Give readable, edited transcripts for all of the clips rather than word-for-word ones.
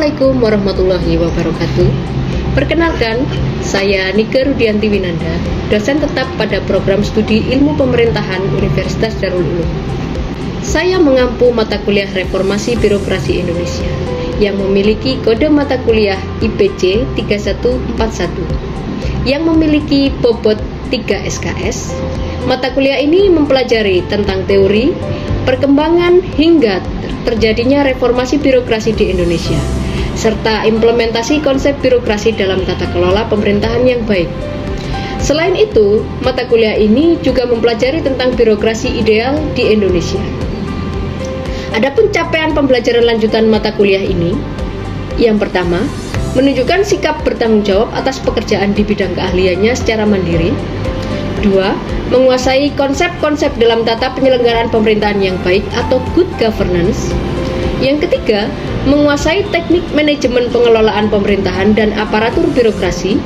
Assalamualaikum warahmatullahi wabarakatuh. Perkenalkan, saya Nike Rudianti Winanda, dosen tetap pada program studi Ilmu Pemerintahan Universitas Darul Ulum. Saya mengampu mata kuliah Reformasi Birokrasi Indonesia yang memiliki kode mata kuliah IPC 3141 yang memiliki bobot 3 SKS. Mata kuliah ini mempelajari tentang teori, perkembangan hingga terjadinya reformasi birokrasi di Indonesia, serta implementasi konsep birokrasi dalam tata kelola pemerintahan yang baik. Selain itu, mata kuliah ini juga mempelajari tentang birokrasi ideal di Indonesia. Adapun capaian pembelajaran lanjutan mata kuliah ini, yang pertama, menunjukkan sikap bertanggung jawab atas pekerjaan di bidang keahliannya secara mandiri. 2. Menguasai konsep-konsep dalam tata penyelenggaraan pemerintahan yang baik atau good governance. Yang ketiga, menguasai teknik manajemen pengelolaan pemerintahan dan aparatur birokrasi.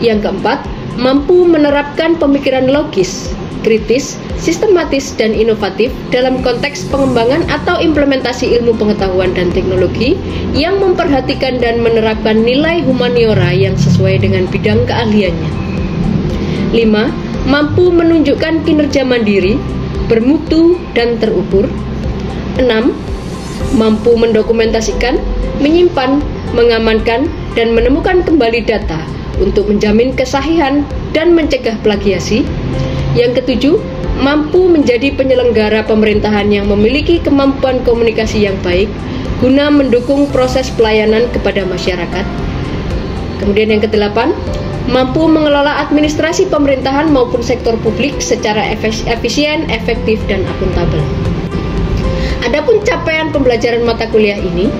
Yang keempat, mampu menerapkan pemikiran logis, kritis, sistematis, dan inovatif dalam konteks pengembangan atau implementasi ilmu pengetahuan dan teknologi yang memperhatikan dan menerapkan nilai humaniora yang sesuai dengan bidang keahliannya. 5. Mampu menunjukkan kinerja mandiri, bermutu, dan terukur. 6. Mampu mendokumentasikan, menyimpan, mengamankan, dan menemukan kembali data untuk menjamin kesahihan dan mencegah plagiasi. Yang ketujuh, mampu menjadi penyelenggara pemerintahan yang memiliki kemampuan komunikasi yang baik guna mendukung proses pelayanan kepada masyarakat. Kemudian yang kedelapan, mampu mengelola administrasi pemerintahan maupun sektor publik secara efisien, efektif, dan akuntabel. Adapun capaian pembelajaran mata kuliah ini,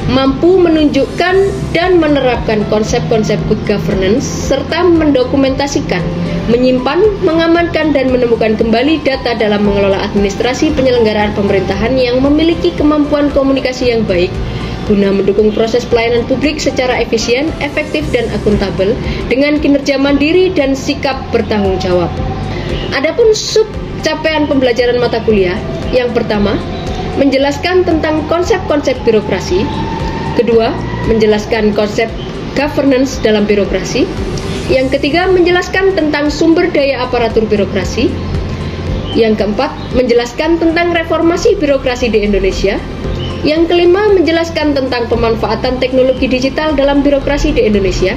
mampu menunjukkan dan menerapkan konsep-konsep good governance serta mendokumentasikan, menyimpan, mengamankan, dan menemukan kembali data dalam mengelola administrasi penyelenggaraan pemerintahan yang memiliki kemampuan komunikasi yang baik guna mendukung proses pelayanan publik secara efisien, efektif, dan akuntabel dengan kinerja mandiri dan sikap bertanggung jawab. Adapun sub capaian pembelajaran mata kuliah, yang pertama, menjelaskan tentang konsep-konsep birokrasi. Kedua, menjelaskan konsep governance dalam birokrasi. Yang ketiga, menjelaskan tentang sumber daya aparatur birokrasi. Yang keempat, menjelaskan tentang reformasi birokrasi di Indonesia. Yang kelima, menjelaskan tentang pemanfaatan teknologi digital dalam birokrasi di Indonesia.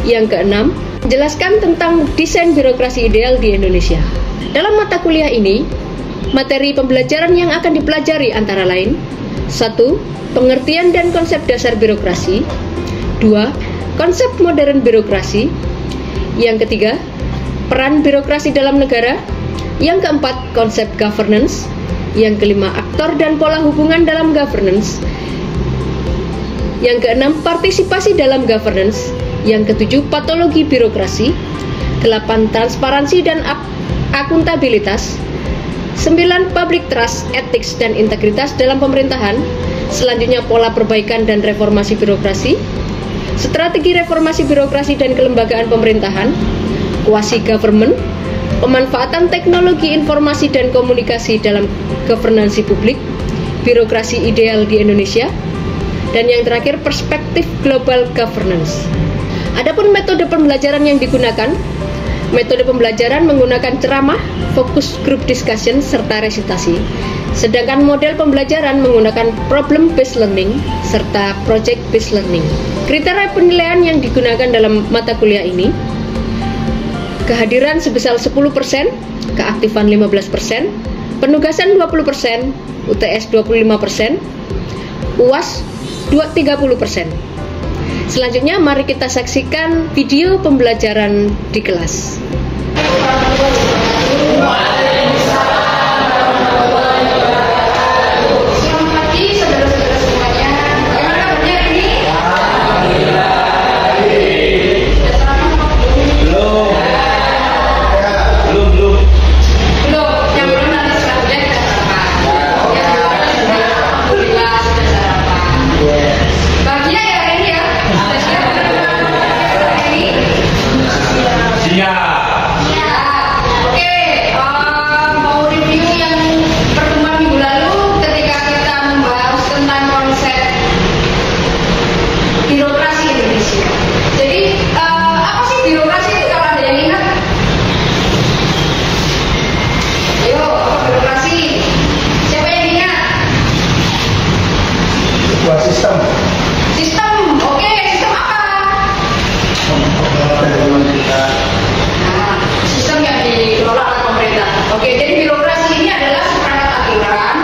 Yang keenam, menjelaskan tentang desain birokrasi ideal di Indonesia. Dalam mata kuliah ini, materi pembelajaran yang akan dipelajari antara lain: 1. Pengertian dan konsep dasar birokrasi. 2. Konsep modern birokrasi. Yang ketiga, peran birokrasi dalam negara. Yang keempat, konsep governance. Yang kelima, aktor dan pola hubungan dalam governance. Yang keenam, partisipasi dalam governance. Yang ketujuh, patologi birokrasi. 8. Transparansi dan akuntabilitas. 9. Public trust, ethics, dan integritas dalam pemerintahan. Selanjutnya, pola perbaikan dan reformasi birokrasi. Strategi reformasi birokrasi dan kelembagaan pemerintahan. Quasi government. Pemanfaatan teknologi informasi dan komunikasi dalam governansi publik, birokrasi ideal di Indonesia, dan yang terakhir, perspektif global governance. Adapun metode pembelajaran yang digunakan, metode pembelajaran menggunakan ceramah, fokus group discussion, serta resitasi. Sedangkan model pembelajaran menggunakan problem based learning serta project based learning. Kriteria penilaian yang digunakan dalam mata kuliah ini: kehadiran sebesar 10%, keaktifan 15%, penugasan 20%, UTS 25%, UAS 30%. Selanjutnya, mari kita saksikan video pembelajaran di kelas. Indonesia. Jadi apa sih birokrasi itu kalau ada yang ingat? Ayo, apa birokrasi? Siapa yang ingat? Sebuah sistem. Sistem, oke, sistem apa? Nah, sistem yang dikelola oleh pemerintah. Oke, jadi birokrasi ini adalah seperangkat aturan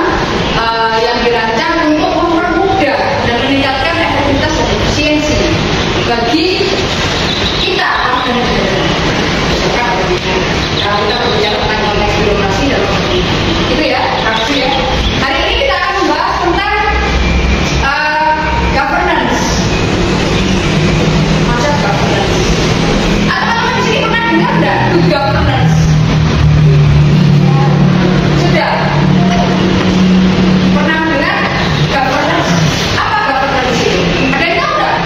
yang dirancang untuk mempermudah dan meningkatkan efektivitas dan efisiensi bagi kita warga negara. Kalau kita berbicara tentang konteks birokrasi dalam itu ya, praksi ya. Hari ini kita akan membahas tentang governance. Konsep governance. Teman-teman di sini pernah dengar nggak good governance? Sudah? Pernah dengar governance? Apa governance itu? Ada yang tahu nggak?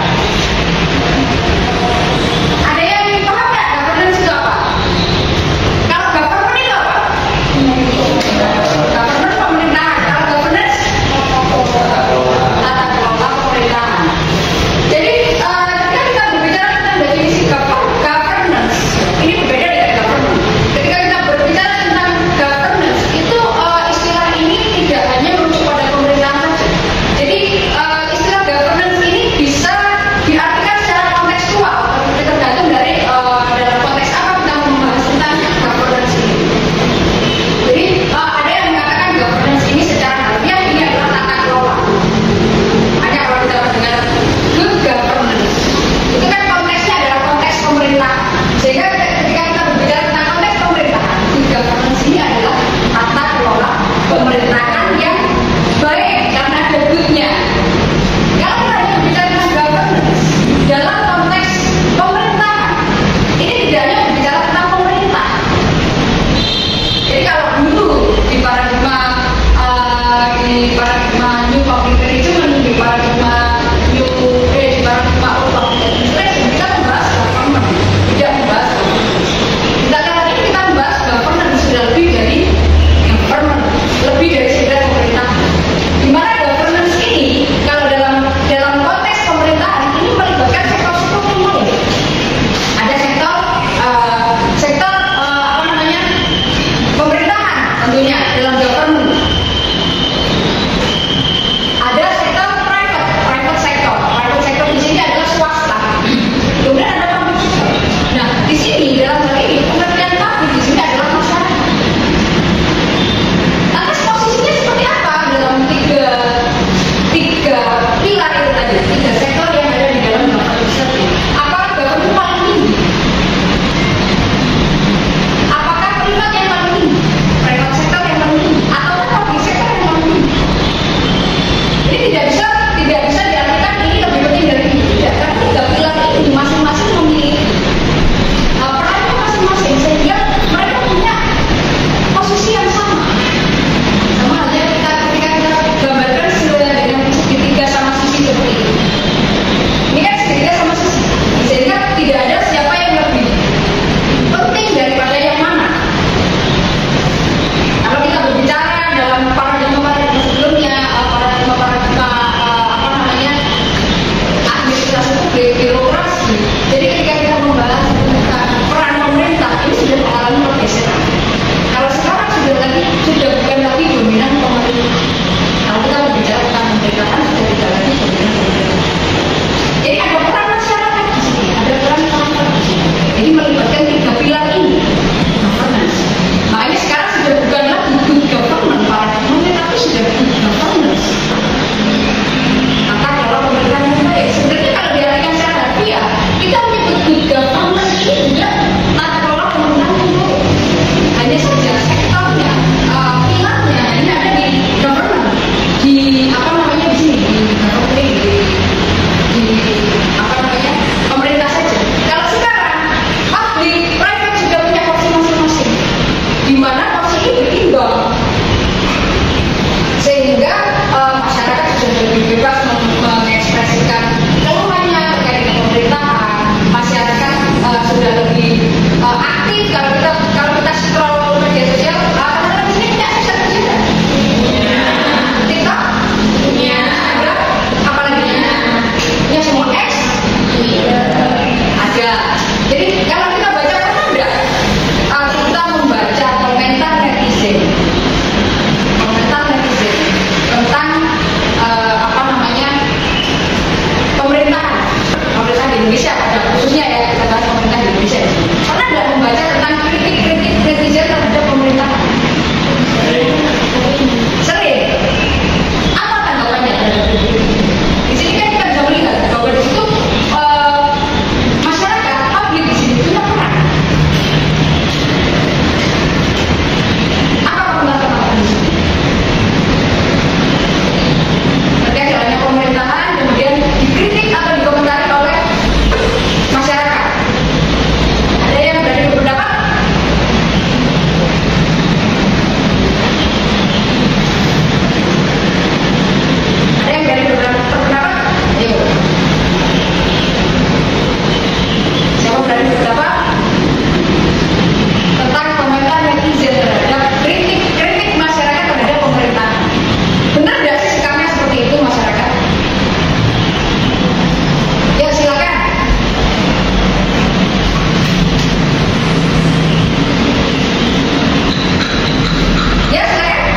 Indonesia pada khususnya ya, kita bahas pemerintah di Indonesia. Pernah nggak membaca tentang kritik netizen terhadap pemerintah? Sering. Apa tanggapannya terhadap kritik? Di sini kan kita bisa melihat bahwa di situ masyarakat publik di sini punya peran. Apa komentar di sini? Terkait jalannya pemerintahan kemudian dikritik atau dikomentari oleh masyarakat. Ada yang berani berpendapat? Ada yang berani berpendapat? Ayo. Siapa berani berpendapat tentang komentar netizen terhadap kritik masyarakat terhadap pemerintahan? Benar nggak sih sikapnya seperti itu masyarakat? Ya silakan. Ya silakan.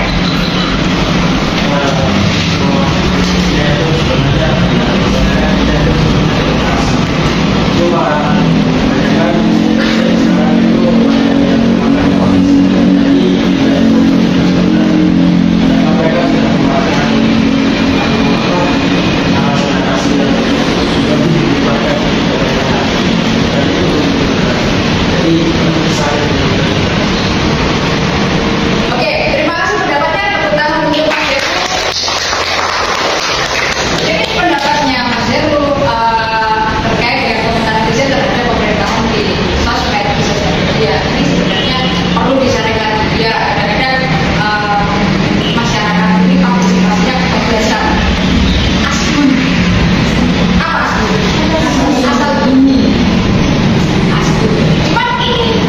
Oke, terima kasih pendapatnya. Tepuk tangan untuk Mas Heru. Ini pendapatnya Mas Heru terkait dengan komentar netizen terhadap pemerintahan di sosmed bisa ya. Ini sebenarnya perlu disampaikan ya. Kadang-kadang masyarakat ini partisipasinya kebablasan. Asal apa asal bunyi. Cuma ini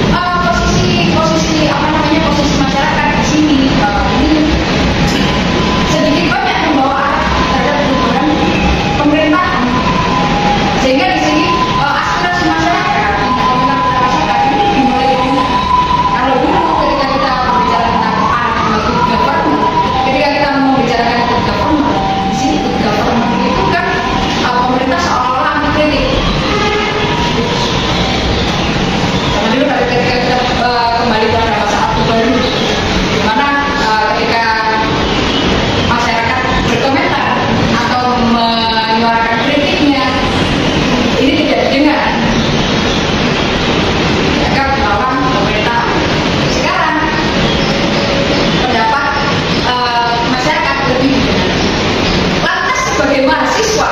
posisi apa namanya posisi masyarakat di sini ini sedikit banyak membawa arah terhadap perubahan pemerintahan, sehingga di sini aspirasi masyarakat ini dimulai dengan kalau dulu ketika kita berbicara tentang good government, ketika kita mau bicarakan good government, di sini good government itu kan pemerintah seolah-olah anti kritik. Sama dulu ketika kita kembali pada masa Orde Baru, di mana ketika masyarakat berkomentar atau menyuarakan kritiknya, ini tidak didengar, dianggap melawan pemerintah. Sekarang pendapat masyarakat lebih didengar. Lantas sebagai mahasiswa,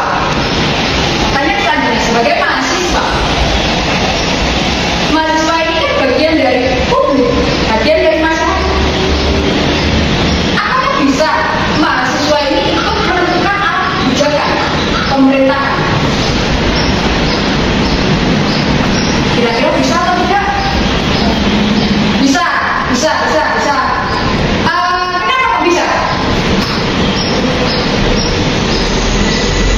tanya selanjutnya, sebagai mahasiswa ini kan bagian dari publik, bagian dari masyarakat. Apakah bisa mahasiswa ini ikut menentukan arah kebijakan pemerintahan? Kira-kira bisa atau tidak? Bisa. Kenapa bisa?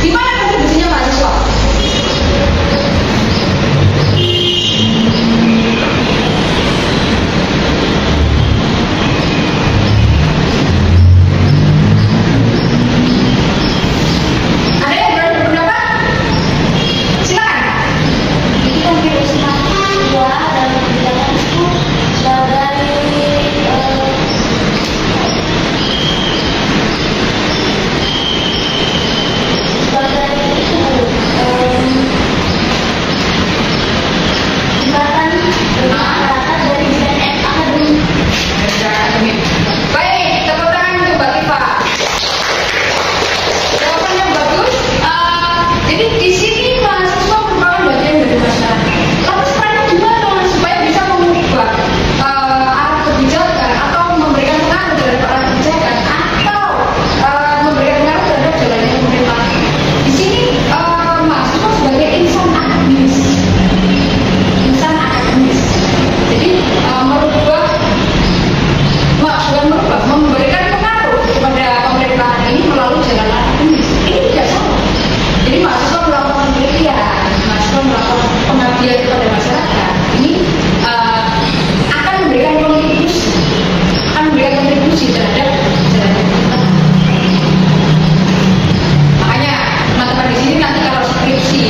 Di mana kontribusinya mahasiswa? Ada yang berani berpendapat? Silakan. Jadi kontribusi mahasiswa dalam kebijakan itu sebagai Baik, tepuk tangan untuk Mbak Tifa. Jawabannya bagus. Jadi di sini mahasiswa merupakan bagian dari masyarakat. Lalu perannya gimana supaya bisa mengubah arah kebijakan atau memberikan pengaruh terhadap arah kebijakan atau memberikan pengaruh terhadap jalannya pemerintahan? Di sini mahasiswa sebagai insan akademis. Jadi memberikan pengaruh kepada pemerintahan ini melalui jalan akademis. Ini tidak salah. Jadi mahasiswa melakukan penelitian, mahasiswa melakukan pengabdian kepada masyarakat. Ini akan memberikan kontribusi terhadap jalan pemerintahan. Makanya teman-teman di sini nanti kalau skripsi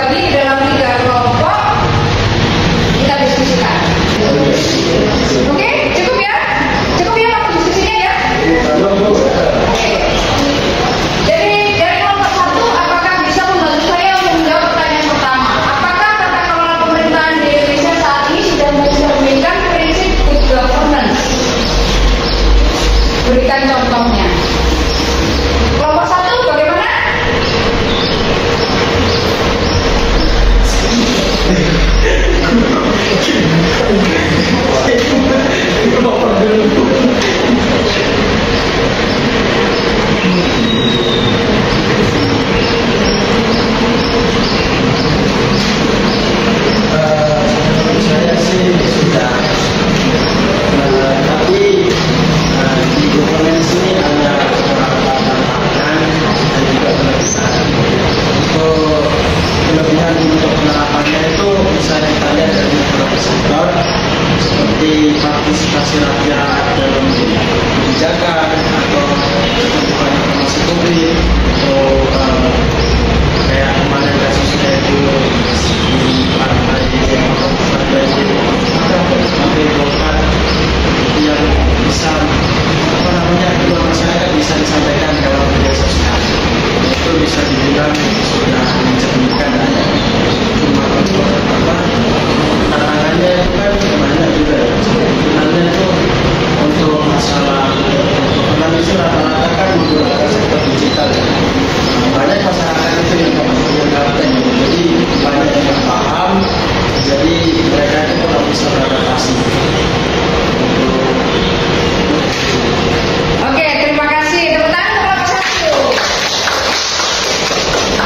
bagi ke dalam 3 kelompok, kita diskusikan. Oke, cukup ya? Cukup ya waktu diskusinya ya? Oke. Jadi dari kelompok 1, apakah bisa membantu saya untuk menjawab pertanyaan pertama? Apakah tata kelola pemerintahan di Indonesia saat ini sudah mencerminkan prinsip good governance? Berikan contohnya. Kelompok 1 bagaimana? Saya sih sudah, tapi di governance ini ada beberapa tantangan dan juga kelebihan. Untuk kelebihan untuk penerapannya itu bisa kita lihat dari beberapa sektor seperti partisipasi rakyat dalam kebijakan atau kebutuhan informasi publik atau kayak kemarin kasusnya itu di partai Golkar yang bisa keluar masyarakat bisa disampaikan dalam media sosial, itu bisa dibilang sudah mencerminkan tantangannya itu kan banyak juga ya. Sebenarnya itu untuk masalah karena itu rata-rata kan menggunakan sektor digital ya. Banyak masyarakat itu yang menggunakan, jadi banyak yang paham, jadi mereka itu kurang bisa beradaptasi. Oke, terima kasih. Tepuk tangan untuk kelompok 1.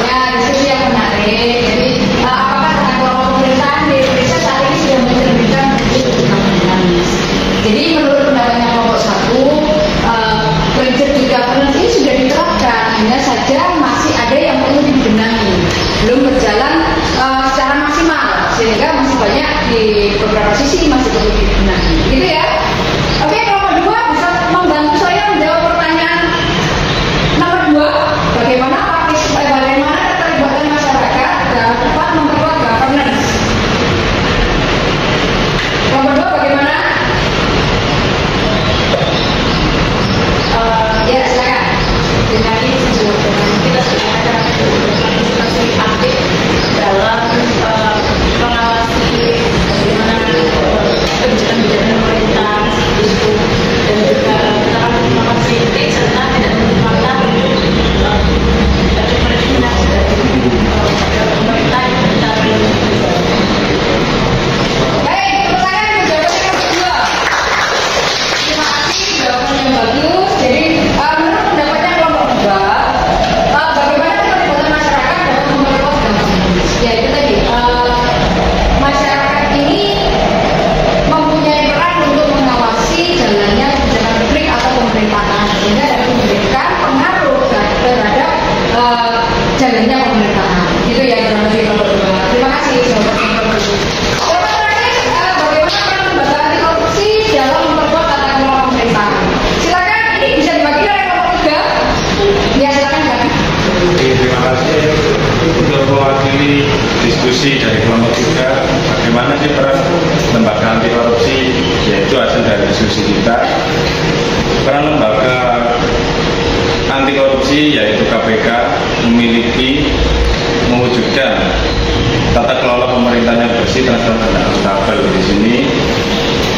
Ya, diskusi yang menarik. Jadi, apakah tata kelola pemerintahan di Indonesia saat ini sudah mencerminkan prinsip good governance? Jadi, menurut pendapatnya kelompok 1, prinsip good governance ini sudah diterapkan, hanya saja masih ada yang perlu dibenahi, belum berjalan secara maksimal, sehingga masih banyak di beberapa sisi masih perlu dibenahi. Gitu ya? Oke, kelompok 2 bisa membantu saya menjawab pertanyaan nomor 2, bagaimana keterlibatan masyarakat dalam upaya memperkuat governance. Kelompok 2 bagaimana? Ya, silakan. Dengan kita sudah ada partisipasi aktif dalam mengawasi bagaimana kebijakan-kebijakan pemerintah itu, dan juga kita akan melakukan kritik serta tidak merupakan rekomendasi dari pemerintah yang kita Baik, tepuk tangan untuk jawaban yang kedua. Terima kasih, jawaban yang bagus. Jadi, menurut pendapatnya kelompok 2, bagaimana keterlibatan masyarakat dalam memperkuat governance? Ya, itu tadi. Masyarakat ini mempunyai peran untuk mengawasi jalannya kebijakan publik atau pemerintahan, sehingga dapat memberikan pengaruh terhadap jalannya pemerintahan. Itu ya kurang lebih kelompok 2. Terima kasih, jawaban yang bagus. Jawaban terakhir, bagaimana peran lembaga anti korupsi dalam memperkuat tata kelola pemerintahan? Silakan, ini bisa dibagi oleh kelompok 3. Ya, silakan Bang. Terima kasih untuk mewakili diskusi dari kelompok 3. Bagaimana sih peran lembaga anti korupsi, yaitu hasil dari diskusi kita. Peran lembaga anti korupsi yaitu KPK memiliki mewujudkan tata kelola pemerintahan yang bersih, transparan dan akuntabel di sini,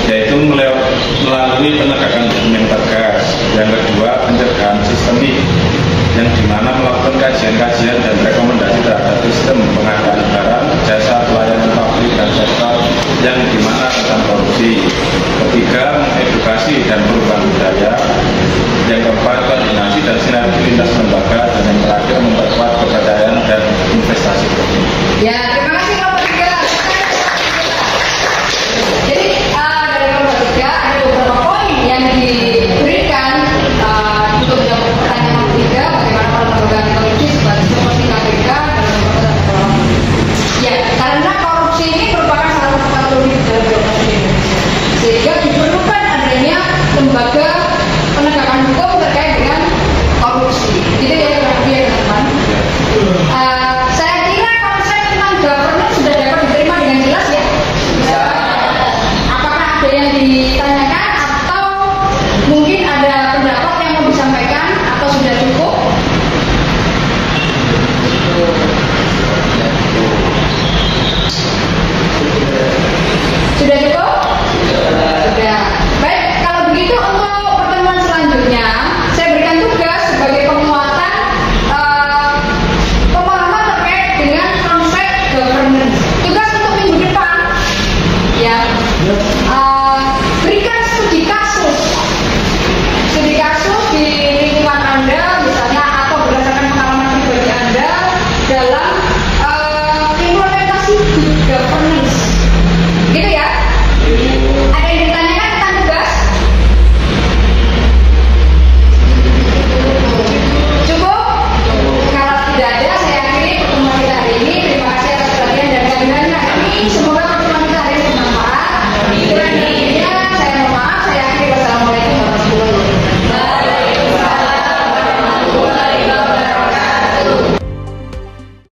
yaitu melalui penegakan hukum yang tegas. Yang kedua, pencegahan sistemik, yang dimana melakukan kajian-kajian dan rekomendasi terhadap sistem pengadaan barang, jasa, pelayanan publik dan sektor yang dimana tentang korupsi. Ketiga, mengedukasi dan perubahan budaya. Yang keempat, koordinasi dan sinergi lintas lembaga, dan yang terakhir memperkuat kepercayaan dan investasi. Ya,